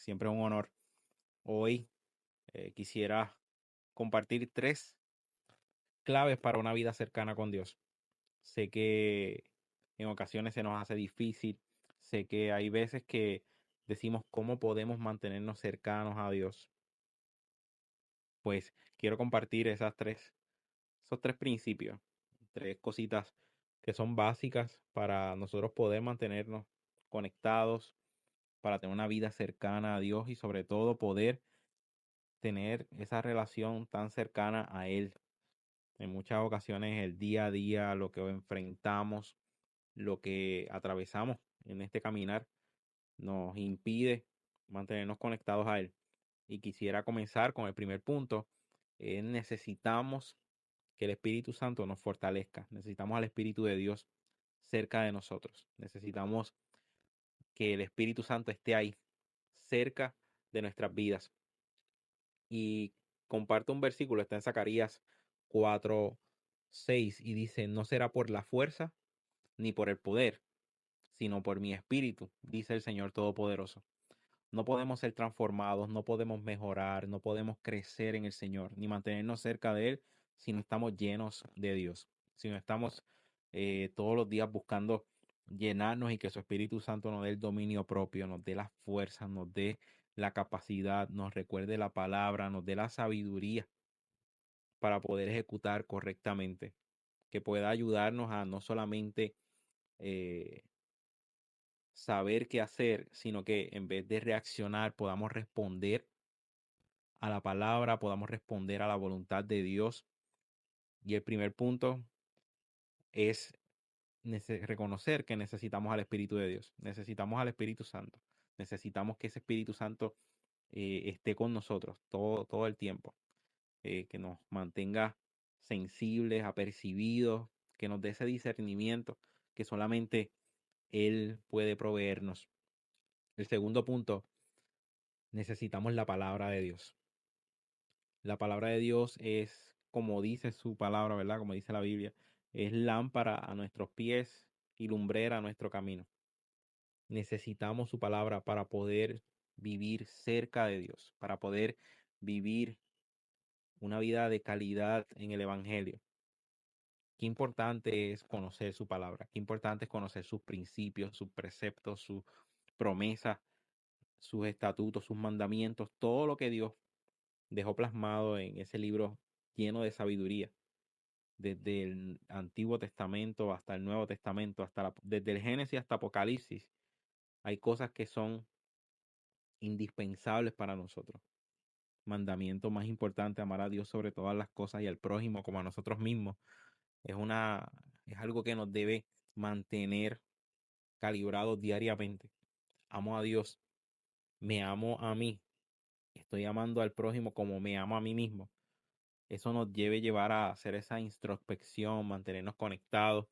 Siempre es un honor. Hoy quisiera compartir 3 claves para una vida cercana con Dios. Sé que en ocasiones se nos hace difícil, sé que hay veces que decimos cómo podemos mantenernos cercanos a Dios. Pues quiero compartir esos 3 principios, 3 cositas que son básicas para nosotros poder mantenernos conectados, para tener una vida cercana a Dios y sobre todo poder tener esa relación tan cercana a Él. En muchas ocasiones el día a día, lo que enfrentamos, lo que atravesamos en este caminar, nos impide mantenernos conectados a Él. Y quisiera comenzar con el primer punto. Necesitamos que el Espíritu Santo nos fortalezca. Necesitamos al Espíritu de Dios cerca de nosotros. Necesitamos que el Espíritu Santo esté ahí, cerca de nuestras vidas. Y comparto un versículo, está en Zacarías 4:6 y dice, no será por la fuerza ni por el poder, sino por mi espíritu, dice el Señor Todopoderoso. No podemos ser transformados, no podemos mejorar, no podemos crecer en el Señor, ni mantenernos cerca de Él si no estamos llenos de Dios, si no estamos todos los días buscando llenarnos y que su Espíritu Santo nos dé el dominio propio, nos dé la fuerza, nos dé la capacidad, nos recuerde la palabra, nos dé la sabiduría para poder ejecutar correctamente, que pueda ayudarnos a no solamente eh, saber qué hacer, sino que en vez de reaccionar podamos responder a la palabra, podamos responder a la voluntad de Dios. Y el primer punto es reconocer que necesitamos al Espíritu de Dios, necesitamos al Espíritu Santo, necesitamos que ese Espíritu Santo esté con nosotros todo el tiempo, que nos mantenga sensibles, apercibidos, que nos dé ese discernimiento que solamente Él puede proveernos. El segundo punto, necesitamos la palabra de Dios. La palabra de Dios es, como dice su palabra, ¿verdad? Como dice la Biblia, es lámpara a nuestros pies y lumbrera a nuestro camino. Necesitamos su palabra para poder vivir cerca de Dios, para poder vivir una vida de calidad en el Evangelio. Qué importante es conocer su palabra, qué importante es conocer sus principios, sus preceptos, sus promesas, sus estatutos, sus mandamientos, todo lo que Dios dejó plasmado en ese libro lleno de sabiduría, desde el Antiguo Testamento hasta el Nuevo Testamento, desde el Génesis hasta Apocalipsis. Hay cosas que son indispensables para nosotros. Mandamiento más importante, amar a Dios sobre todas las cosas y al prójimo como a nosotros mismos. Es una, es algo que nos debe mantener calibrados diariamente. Amo a Dios, me amo a mí, estoy amando al prójimo como me amo a mí mismo. Eso nos debe llevar a hacer esa introspección, mantenernos conectados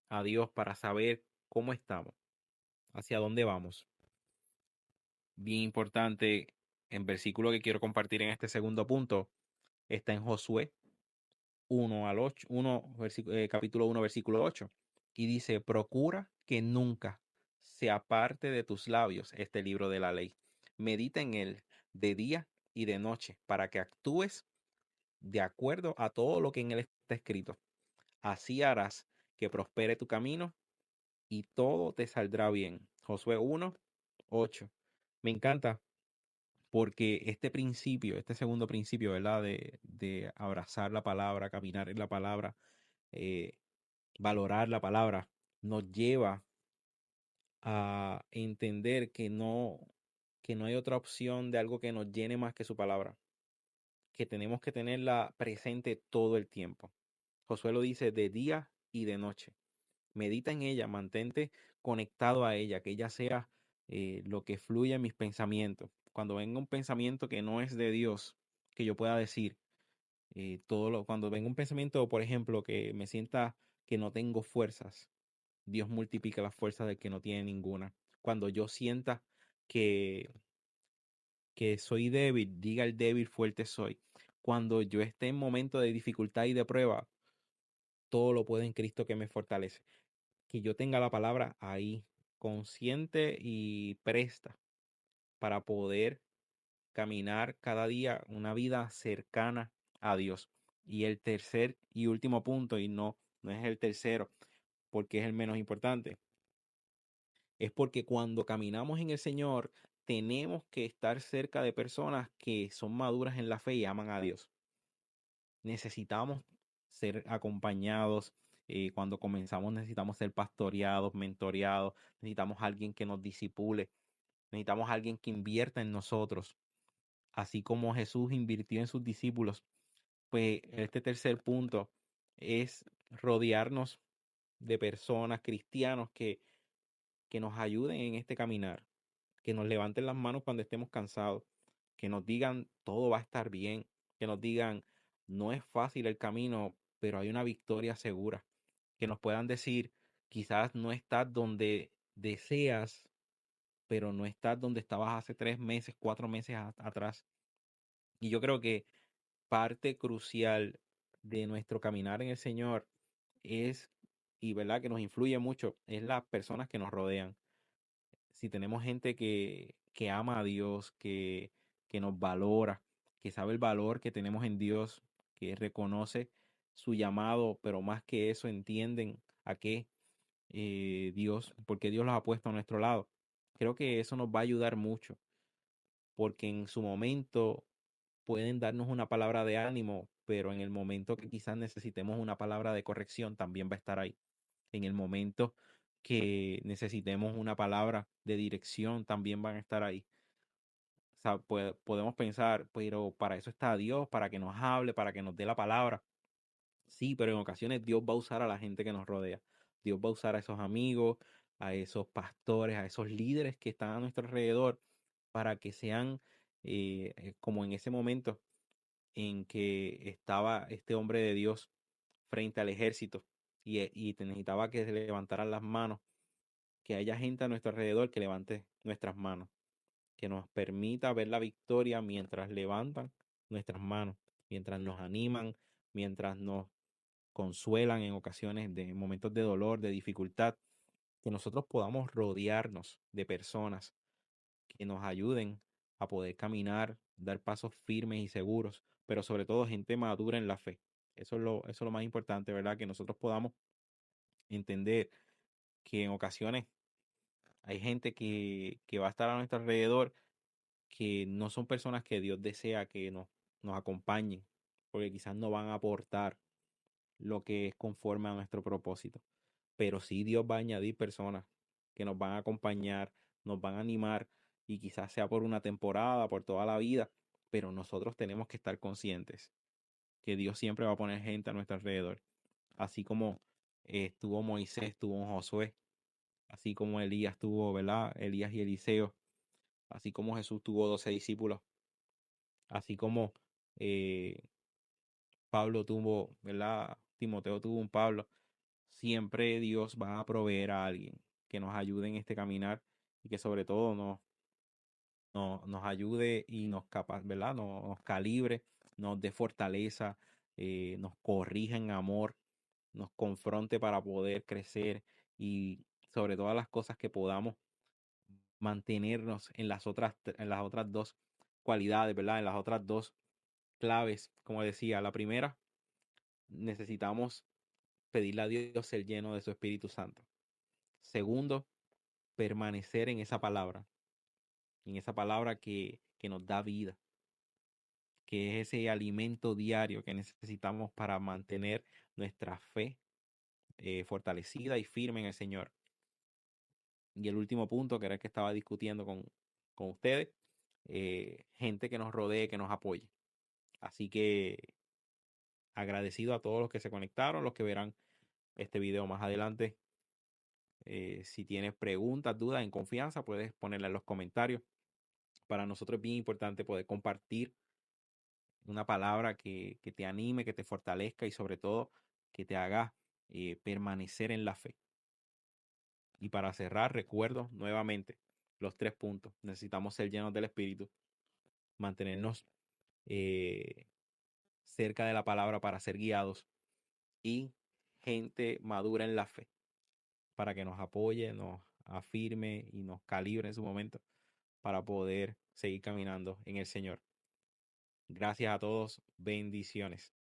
a Dios para saber cómo estamos, hacia dónde vamos. Bien importante, en versículo que quiero compartir en este segundo punto, está en Josué 1 al 8, capítulo 1, versículo 8, y dice, procura que nunca se aparte de tus labios este libro de la ley. Medita en él de día y de noche para que actúes de acuerdo a todo lo que en él está escrito. Así harás que prospere tu camino y todo te saldrá bien. Josué 1:8. Me encanta porque este principio, este segundo principio, ¿verdad? De abrazar la palabra, caminar en la palabra, eh, valorar la palabra, nos lleva a entender que no hay otra opción de algo que nos llene más que su palabra, que tenemos que tenerla presente todo el tiempo. Josué lo dice de día y de noche. Medita en ella, mantente conectado a ella, que ella sea lo que fluya en mis pensamientos. Cuando venga un pensamiento que no es de Dios, que yo pueda decir, cuando venga un pensamiento, por ejemplo, que me sienta que no tengo fuerzas, Dios multiplica las fuerzas del que no tiene ninguna. Cuando yo sienta que, que soy débil, diga el débil, fuerte soy. Cuando yo esté en momento de dificultad y de prueba, todo lo puedo en Cristo que me fortalece. Que yo tenga la palabra ahí, consciente y presta para poder caminar cada día una vida cercana a Dios. Y el tercer y último punto, y no es el tercero porque es el menos importante, es porque cuando caminamos en el Señor tenemos que estar cerca de personas que son maduras en la fe y aman a Dios. Necesitamos ser acompañados. Cuando comenzamos necesitamos ser pastoreados, mentoreados, necesitamos alguien que nos disipule, necesitamos alguien que invierta en nosotros, así como Jesús invirtió en sus discípulos. Pues este tercer punto es rodearnos de personas, cristianos que nos ayuden en este caminar, que nos levanten las manos cuando estemos cansados, que nos digan todo va a estar bien, que nos digan no es fácil el camino, pero hay una victoria segura, que nos puedan decir quizás no estás donde deseas, pero no estás donde estabas hace 3 meses, 4 meses atrás. Y yo creo que parte crucial de nuestro caminar en el Señor es, y verdad que nos influye mucho, es las personas que nos rodean. Si tenemos gente que ama a Dios, que nos valora, que sabe el valor que tenemos en Dios, que reconoce su llamado, pero más que eso entienden a qué Dios, porque Dios los ha puesto a nuestro lado. Creo que eso nos va a ayudar mucho, porque en su momento pueden darnos una palabra de ánimo, pero en el momento que quizás necesitemos una palabra de corrección, también va a estar ahí. En el momento que necesitemos una palabra de dirección, también van a estar ahí. O sea, podemos pensar, pero para eso está Dios, para que nos hable, para que nos dé la palabra. Sí, pero en ocasiones Dios va a usar a la gente que nos rodea. Dios va a usar a esos amigos, a esos pastores, a esos líderes que están a nuestro alrededor, para que sean como en ese momento en que estaba este hombre de Dios frente al ejército y necesitaba que se levantaran las manos, que haya gente a nuestro alrededor que levante nuestras manos, que nos permita ver la victoria mientras levantan nuestras manos, mientras nos animan, mientras nos consuelan en ocasiones de momentos de dolor, de dificultad, que nosotros podamos rodearnos de personas que nos ayuden a poder caminar, dar pasos firmes y seguros, pero sobre todo gente madura en la fe. Eso es lo más importante, ¿verdad? Que nosotros podamos entender que en ocasiones hay gente que va a estar a nuestro alrededor que no son personas que Dios desea que nos acompañen, porque quizás no van a aportar lo que es conforme a nuestro propósito. Pero sí Dios va a añadir personas que nos van a acompañar, nos van a animar y quizás sea por una temporada, por toda la vida, pero nosotros tenemos que estar conscientes que Dios siempre va a poner gente a nuestro alrededor, así como estuvo Moisés, estuvo Josué, así como Elías tuvo, ¿verdad? Elías y Eliseo, así como Jesús tuvo 12 discípulos, así como eh, Pablo tuvo, ¿verdad? Timoteo tuvo un Pablo. Siempre Dios va a proveer a alguien que nos ayude en este caminar y que sobre todo nos ayude y nos ¿verdad? Nos calibre, nos dé fortaleza, nos corrija en amor, nos confronte para poder crecer y sobre todas las cosas que podamos mantenernos en las otras dos cualidades, ¿verdad? En las otras dos claves, como decía, la primera, necesitamos pedirle a Dios ser lleno de su Espíritu Santo. Segundo, permanecer en esa palabra que nos da vida, que es ese alimento diario que necesitamos para mantener nuestra fe fortalecida y firme en el Señor. Y el último punto, que era el que estaba discutiendo con ustedes, gente que nos rodee, que nos apoye. Así que agradecido a todos los que se conectaron, los que verán este video más adelante. Si tienes preguntas, dudas, en confianza, puedes ponerla en los comentarios. Para nosotros es bien importante poder compartir una palabra que te anime, que te fortalezca y sobre todo que te haga permanecer en la fe. Y para cerrar, recuerdo nuevamente los 3 puntos. Necesitamos ser llenos del Espíritu, mantenernos eh, cerca de la palabra para ser guiados y gente madura en la fe para que nos apoye, nos afirme y nos calibre en su momento para poder seguir caminando en el Señor. Gracias a todos, bendiciones.